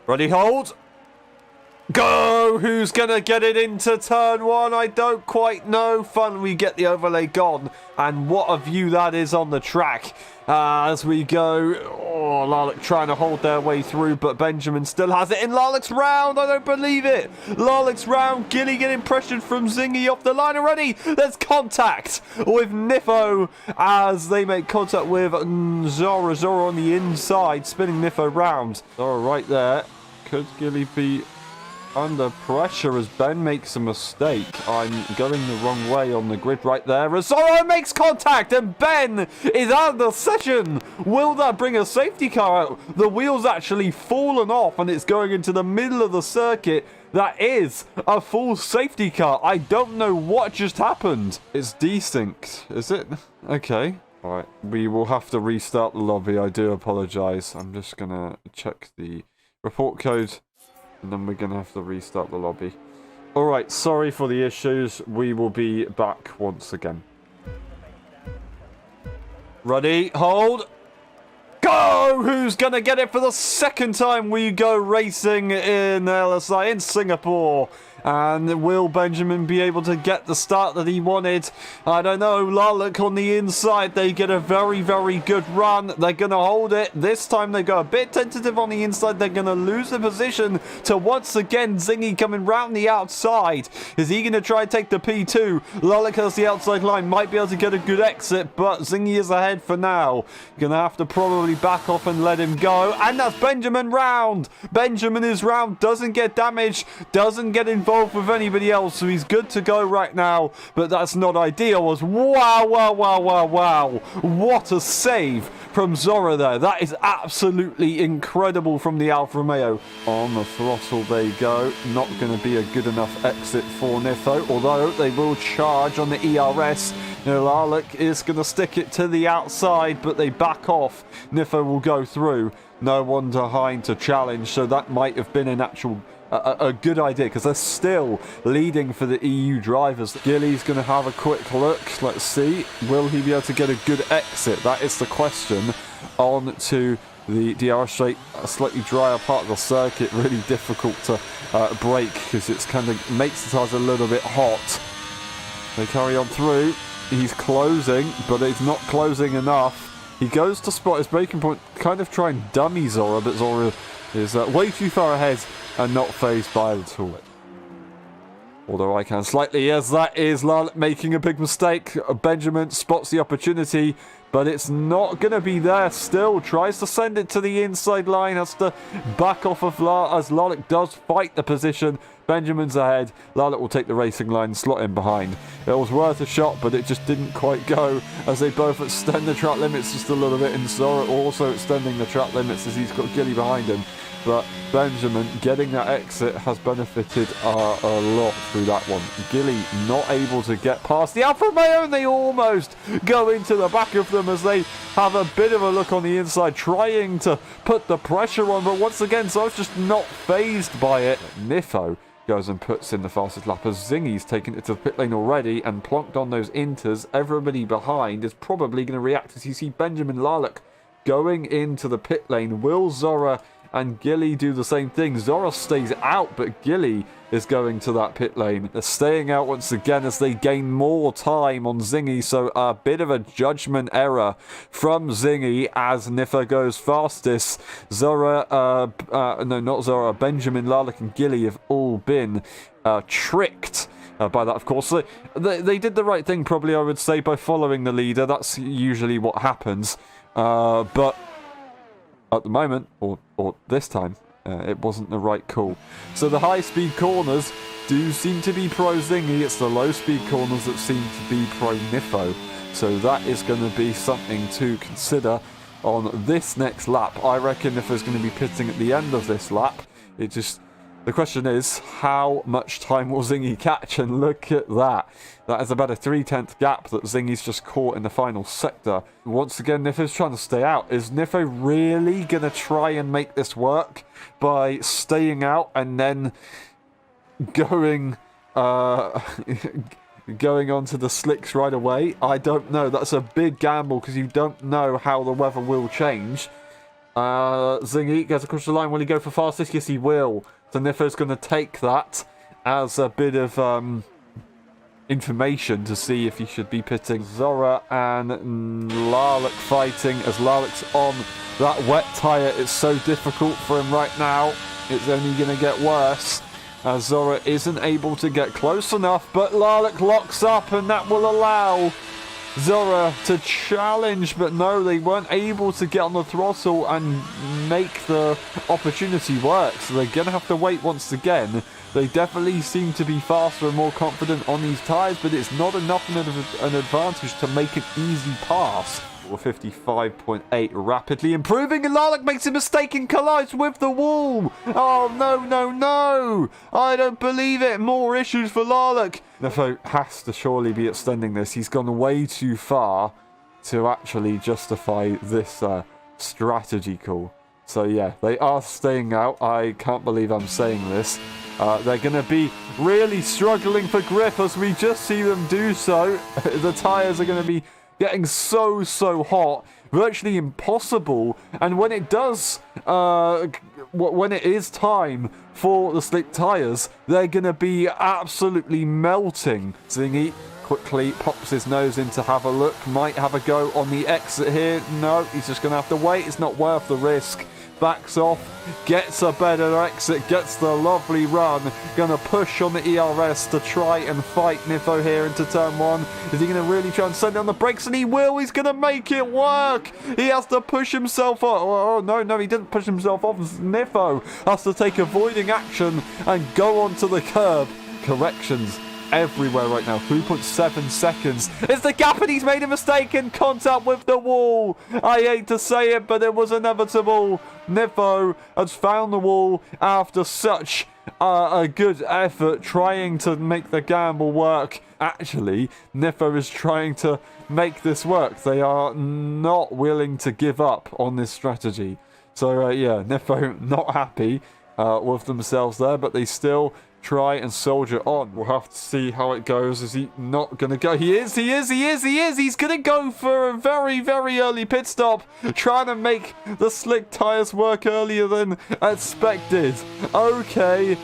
Ready, hold. Go! Who's going to get it into turn one? I don't quite know. Fun, we get the overlay gone. And what a view that is on the track. As we go. Oh, Lalek trying to hold their way through, but Benjamin still has it in Lalek's round. I don't believe it. Lalek's round. Gilly getting pressured from Zingy off the line already. There's contact with Nifo as they make contact with Zora. Zora on the inside, spinning Nifo round. Zora right there. Could Gilly be under pressure as Ben makes a mistake? I'm going the wrong way on the grid right there as Zora makes contact and Ben is out of the session. Will that bring a safety car out? The wheel's actually fallen off and it's going into the middle of the circuit. That is a full safety car. I don't know what just happened. It's desynced, is it? Okay. Alright, we will have to restart the lobby. I do apologise. I'm just going to check the report code. And then we're going to have to restart the lobby. Alright, sorry for the issues. We will be back once again. Ready, hold, go! Who's going to get it for the second time? We go racing in LSI in Singapore. And will Benjamin be able to get the start that he wanted? I don't know. Lalek on the inside. They get a very, very good run. They're going to hold it. This time they go a bit tentative on the inside. They're going to lose the position to once again Zingy coming round the outside. Is he going to try and take the P2? Lalek has the outside line. Might be able to get a good exit, but Zingy is ahead for now. Going to have to probably back off and let him go. And that's Benjamin round. Benjamin is round. Doesn't get damaged. Doesn't get involved with anybody else, so he's good to go right now, but that's not ideal. As wow, what a save from Zora there. That is absolutely incredible from the Alfa Romeo. On the throttle they go. Not going to be a good enough exit for Nifo, although they will charge on the ERS. Lalek is going to stick it to the outside, but they back off. Nifo will go through. No one behind to challenge, so that might have been an actual a good idea, because they're still leading for the EU drivers. Gilly's going to have a quick look. Let's see. Will he be able to get a good exit? That is the question. On to the DRS straight, a slightly drier part of the circuit. Really difficult to brake because it's kind of makes the tires a little bit hot. They carry on through. He's closing, but he's not closing enough. He goes to spot his braking point, kind of try and dummy Zora, but Zora is way too far ahead and not phased by it at all. Although I can slightly, yes, that is Lalek making a big mistake. Benjamin spots the opportunity, but it's not going to be there still. Tries to send it to the inside line, has to back off of as Lalek does fight the position. Benjamin's ahead. Lalek will take the racing line and slot in behind. It was worth a shot, but it just didn't quite go as they both extend the track limits just a little bit. And Zora also extending the track limits as he's got Gilly behind him. But Benjamin getting that exit has benefited a lot through that one. Gilly not able to get past the Alfa Romeo, and they almost go into the back of them as they have a bit of a look on the inside, trying to put the pressure on. But once again, so it's just not phased by it. Nifo goes and puts in the fastest lap as Zingy's taken it to the pit lane already and plonked on those inters. Everybody behind is probably going to react as you see Benjamin Lalek going into the pit lane. Will Zora and Gilly do the same thing? Zora stays out, but Gilly is going to that pit lane. They're staying out once again as they gain more time on Zingy, so a bit of a judgment error from Zingy as Nifo goes fastest. Zora, no, not Zora, Benjamin, Lalek and Gilly have all been tricked by that, of course. So they did the right thing, probably, I would say, by following the leader. That's usually what happens. But at the moment, or this time, it wasn't the right call. So the high-speed corners do seem to be pro Zingy. It's the low-speed corners that seem to be pro Nifo. So that is going to be something to consider on this next lap. I reckon Nifo's going to be pitting at the end of this lap. The question is, how much time will Zingy catch? And look at that. That is about a 3/10 gap that Zingy's just caught in the final sector. Once again, Nifo's trying to stay out. Is Nifo really going to try and make this work by staying out and then going going onto the slicks right away? I don't know. That's a big gamble because you don't know how the weather will change. Zingy goes across the line. Will he go for fastest? Yes, he will. So Nifo's going to take that as a bit of information to see if he should be pitting. Zora and Larlock fighting as Larlock's on that wet tyre. It's so difficult for him right now. It's only going to get worse as Zora isn't able to get close enough, but Larlock locks up and that will allow Zora to challenge, but no, they weren't able to get on the throttle and make the opportunity work, so they're going to have to wait once again. They definitely seem to be faster and more confident on these tyres, but it's not enough an advantage to make an easy pass. 55.8 rapidly improving, and Larlock makes a mistake and collides with the wall. Oh, no, no, no. I don't believe it. More issues for Larlock. Nefo has to surely be extending this. He's gone way too far to actually justify this strategy call. So, yeah, they are staying out. I can't believe I'm saying this. They're going to be really struggling for grip as we just see them do so. The tyres are going to be getting so hot, virtually impossible, and when it does, when it is time for the slick tyres, they're going to be absolutely melting. Zingy quickly pops his nose in to have a look, might have a go on the exit here. No, he's just going to have to wait. It's not worth the risk. Backs off, gets a better exit, gets the lovely run. Gonna push on the ERS to try and fight Nifo here into turn one. Is he gonna really try and send it on the brakes? And he will. He's gonna make it work. He has to push himself off. Oh, no, he didn't push himself off. Nifo has to take avoiding action and go onto the curb. Corrections everywhere right now. 3.7 seconds is the gap, and he's made a mistake in contact with the wall. I hate to say it, but it was inevitable. Nifo has found the wall after such a good effort trying to make the gamble work. Actually, Nifo is trying to make this work. They are not willing to give up on this strategy. So yeah, Nifo not happy with themselves there, but they still try and soldier on. We'll have to see how it goes. Is he not going to go? He is. He's going to go for a very early pit stop, trying to make the slick tyres work earlier than expected. Okay.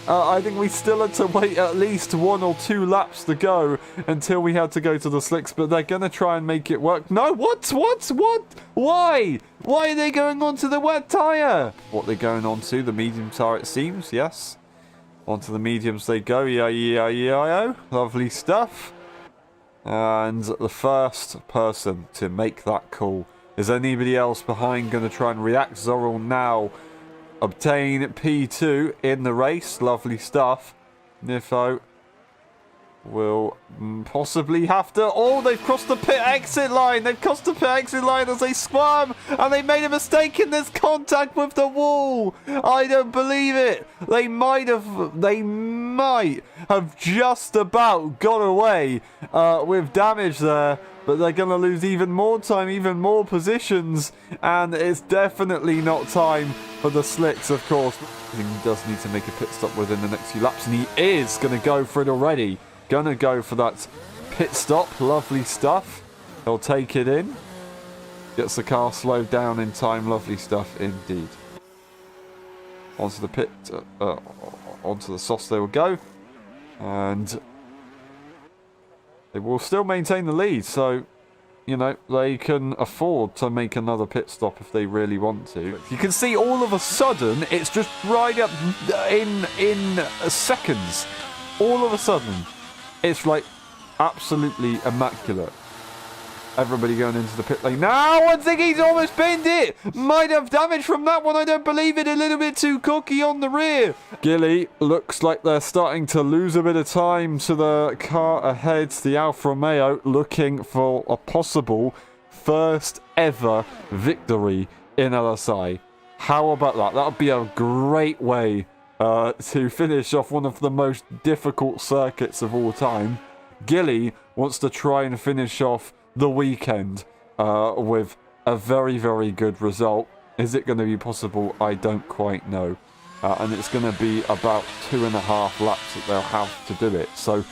I think we still had to wait at least 1 or 2 laps to go until we had to go to the slicks, but they're going to try and make it work. No, what? Why? Why are they going on to the wet tyre? What they're going on to? The medium tyre, it seems, yes. Onto the mediums they go. Yeah. Lovely stuff. And the first person to make that call. Is anybody else behind going to try and react? Zorro now obtain P2 in the race. Lovely stuff. Nifo will possibly have to... Oh, they've crossed the pit exit line. They've crossed the pit exit line as they squirm. And they made a mistake in this contact with the wall. I don't believe it. They might have just about got away with damage there. But they're going to lose even more time, even more positions. And it's definitely not time for the slicks, of course. He does need to make a pit stop within the next few laps. And he is going to go for it already. Gonna go for that pit stop. Lovely stuff. He'll take it in. Gets the car slowed down in time. Lovely stuff indeed. Onto the pit. Onto the sauce they will go. And they will still maintain the lead. So, you know, they can afford to make another pit stop if they really want to. You can see all of a sudden, it's just right up in seconds. All of a sudden. It's like absolutely immaculate. Everybody going into the pit lane now. I think he's almost binned it. Might have damage from that one. I don't believe it. A little bit too cocky on the rear. Gilly looks like they're starting to lose a bit of time to the car ahead. The Alfa Romeo looking for a possible first ever victory in LSI. How about that? That would be a great way to finish off one of the most difficult circuits of all time. Gilly wants to try and finish off the weekend with a very good result. Is it going to be possible? I don't quite know. And it's going to be about 2.5 laps that they'll have to do it. So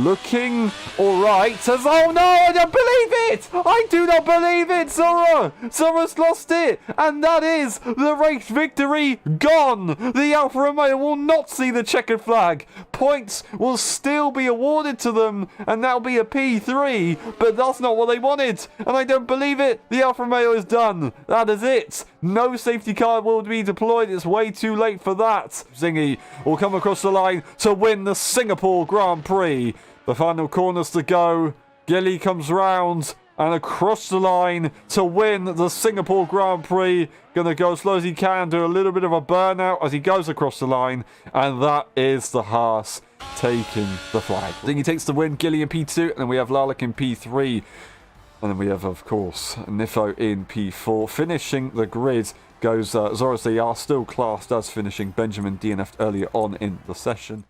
looking alright. Oh no, I don't believe it! I do not believe it, Zora! Zora's lost it! And that is the race victory gone! The Alfa Romeo will not see the checkered flag. Points will still be awarded to them, and that'll be a P3, but that's not what they wanted. And I don't believe it. The Alfa Romeo is done. That is it. No safety car will be deployed. It's way too late for that. Zingy will come across the line to win the Singapore Grand Prix. The final corners to go. Gilly comes round and across the line to win the Singapore Grand Prix. Gonna go as slow as he can, do a little bit of a burnout as he goes across the line. And that is the Haas taking the flag. Zingy takes the win, Gilly in P2, and then we have Lalek in P3. And then we have, of course, Nifo in P4. Finishing the grid goes Zoras. They are still classed as finishing. Benjamin DNF'd earlier on in the session.